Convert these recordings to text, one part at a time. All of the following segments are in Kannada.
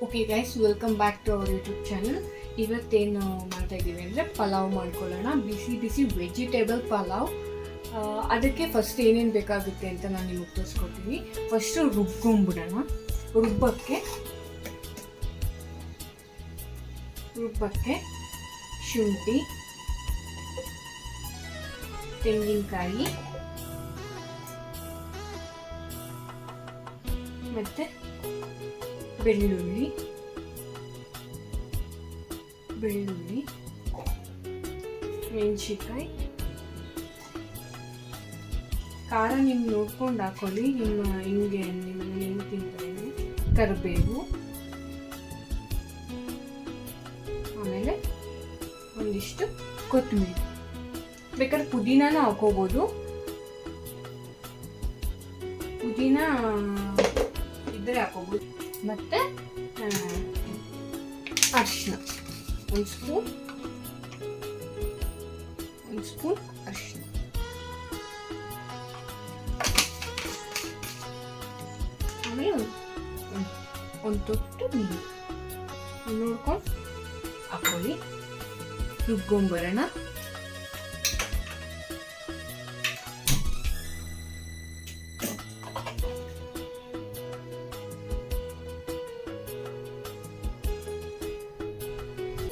Okay guys, welcome back to our YouTube channel. ಇವತ್ತೇನು ಮಾಡ್ತಾ ಇದ್ದೀವಿ ಅಂದರೆ ಪಲಾವ್ ಮಾಡ್ಕೊಳ್ಳೋಣ. ಬಿಸಿ ಬಿಸಿ ವೆಜಿಟೇಬಲ್ ಪಲಾವ್. ಅದಕ್ಕೆ ಫಸ್ಟ್ ಏನೇನು ಬೇಕಾಗುತ್ತೆ ಅಂತ ನಾನು ನಿಮಗೆ ತೋರಿಸ್ಕೊಡ್ತೀನಿ. ಫಸ್ಟು ರುಬ್ಕೊಂಬಿಡೋಣ. ರುಬ್ಬಕ್ಕೆ ಶುಂಠಿ, ತೆಂಗಿನಕಾಯಿ ಮತ್ತು ಬೆಳ್ಳುಳ್ಳಿ, ಮೆಣಸಿನ್ಕಾಯಿ, ಖಾರ ನಿಮ್ಗೆ ನೋಡ್ಕೊಂಡು ಹಾಕೊಳ್ಳಿ, ಹಿಂಗೆ ಹೆಂಗೆ ತಿಂತಾರೆ. ಕರಿಬೇವು, ಆಮೇಲೆ ಒಂದಿಷ್ಟು ಕೊತ್ತಂಬರಿ, ಬೇಕಾದ್ರೆ ಪುದೀನಾನ ಹಾಕೋಬೋದು. ಪುದೀನ ಇದ್ದರೆ ಹಾಕೋಬೋದು. ಮತ್ತು ಅರಿಶಿನ, ಒಂದು ಸ್ಪೂನ್ ಅರಿಶಿನ, ಆಮೇಲೆ ಒಂದು ತೊಟ್ಟು ನೀರು ನೋಡ್ಕೊಂಡು ಹಾಕೊಳ್ಳಿ. ರುಬ್ಕೊಂಬರೋಣ.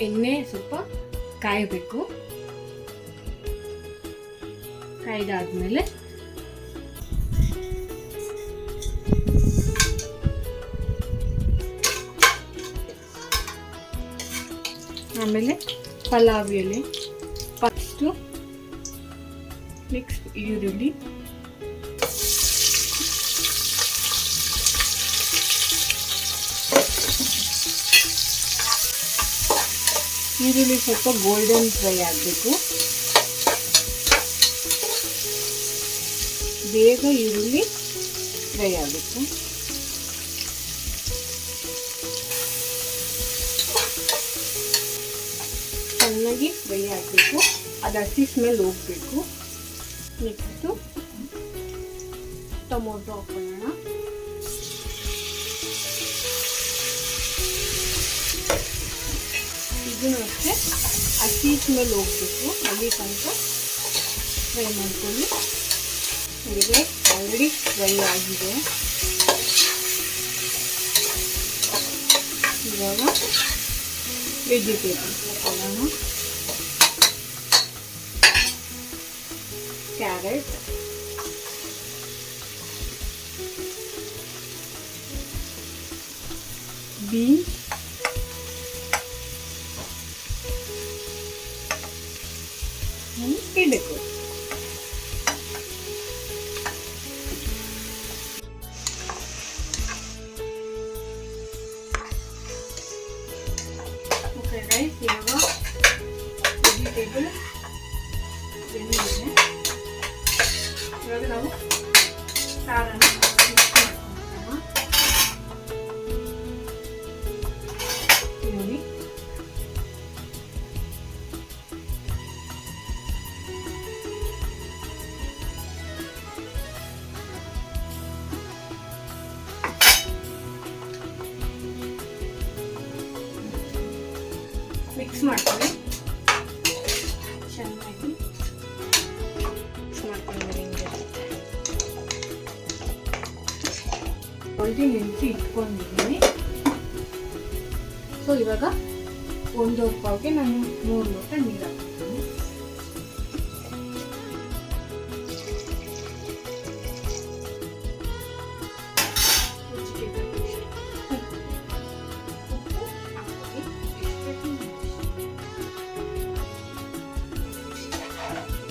ಎಣ್ಣೆ ಸ್ವಲ್ಪ ಕಾಯಬೇಕು. ಕಾಯ್ದಾದ್ಮೇಲೆ ಆಮೇಲೆ ಪಲಾವ್ ಎಲೆ, ಫಸ್ಟು ನೆಕ್ಸ್ಟ್ ಈರುಳ್ಳಿ, ಸ್ವಲ್ಪ ಗೋಲ್ಡನ್ ಫ್ರೈ ಆಗಬೇಕು. ಬೇಗ ಈರುಳ್ಳಿ ಫ್ರೈ ಆಗಬೇಕು. ಚೆನ್ನಾಗಿ ಫ್ರೈ ಆಗಬೇಕು. ಅದು ಹಸಿ ಸ್ಮೆಲ್ ಹೋಗಬೇಕು. ನೆಕ್ಸ್ಟು ಟೊಮೊಟೊ ಹಾಕೋಣ. ಇದನ್ನು ಅಷ್ಟೇ ಹಸಿ ಸ್ಮೆಲ್ ಹೋಗಬೇಕು. ಅಲ್ಲಿ ತನಕ ಫ್ರೈ ಮಾಡ್ಕೊಳ್ಳಿ. ಈಗ ಆಲ್ರೆಡಿ ಫ್ರೈ ಆಗಿದೆ. ಇವಾಗ ವೆಜಿಟೇಬಲ್ಸ್ ಹಾಕೊಳ್ಳೋಣ. ಕ್ಯಾರೆಟ್, ಬೀನ್ಸ್, ಇಡಬೇಕು. ಓಕೆ ಗೈಸ್, ಇವಾಗ ವೆಜಿಟೇಬಲ್ ಬೆಂದಿದೆ. ಇವಾಗ ನಾವು ಖಾರನ ನೋಡಿ. ಮಿಕ್ಸ್ ಮಾಡ್ಕೊಳ್ಳಿ. ಚೆನ್ನಾಗಿ ಮಿಕ್ಸ್ ಮಾಡ್ಕೊಂಡ್ಮೇಲೆ ಹಿಂಗೆ ಆಲ್ರೆಡಿ ನೆನೆಸಿ ಇಟ್ಕೊಂಡಿದ್ದೀನಿ. ಸೊ ಇವಾಗ 1 ಪಾವ್ಗೆ ನಾನು 3 ಲೋಟ ನೀರು ಹಾಕ್ತೀನಿ.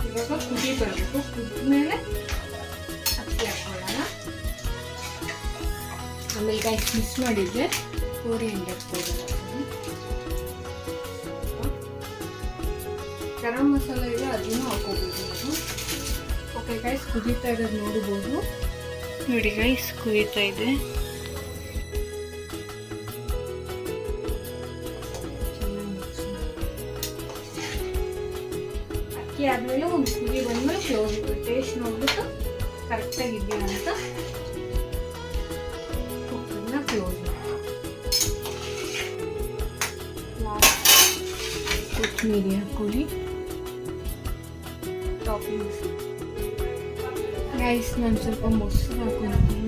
ಇವಾಗ ಕುದಿ ಬರಬೇಕು. ಕುದ್ಮೇಲೆ ಅಕ್ಕಿ ಹಾಕೊಳ್ಳೋಣ. ಆಮೇಲೆ ಗೈಸ್ ಮಿಕ್ಸ್ ಮಾಡಿದ್ರೆ ಕೋರಿಯಂಡರ್ ಪೌಡರ್ ಹಾಕ್ತೀನಿ. ಗರಂ ಮಸಾಲ ಇದೆ, ಅದನ್ನು ಹಾಕೋಬೋದು ನಾವು. ಓಕೆ ಗೈಸ್, ಕುದೀತಾ ಇರೋದು ನೋಡ್ಬೋದು. ನೋಡಿ ಗೈಸ್, ಕುದೀತಾ ಇದೆ. ಅಕ್ಕಿ ಆದಮೇಲೆ ಒಂದು ಕುದಿ ಬಂದಮೇಲೆ ಟೇಸ್ಟ್ ನೋಡ್ಬಿಟ್ಟು ಕರೆಕ್ಟಾಗಿದೆಯಾ ಅಂತ ಕುಕ್ಕರ್ನ ಕ್ಲೋಸ್ ಮಾಡಿ. ಕೊತ್ತಂಬರಿ ಹಾಕೊಳ್ಳಿ. ಟಾಪಿಂಗ್ಸ್ ಗೈಸ್, ನಾನು ಸ್ವಲ್ಪ ಮೊಸರು ಹಾಕೊಳ್ತೀನಿ.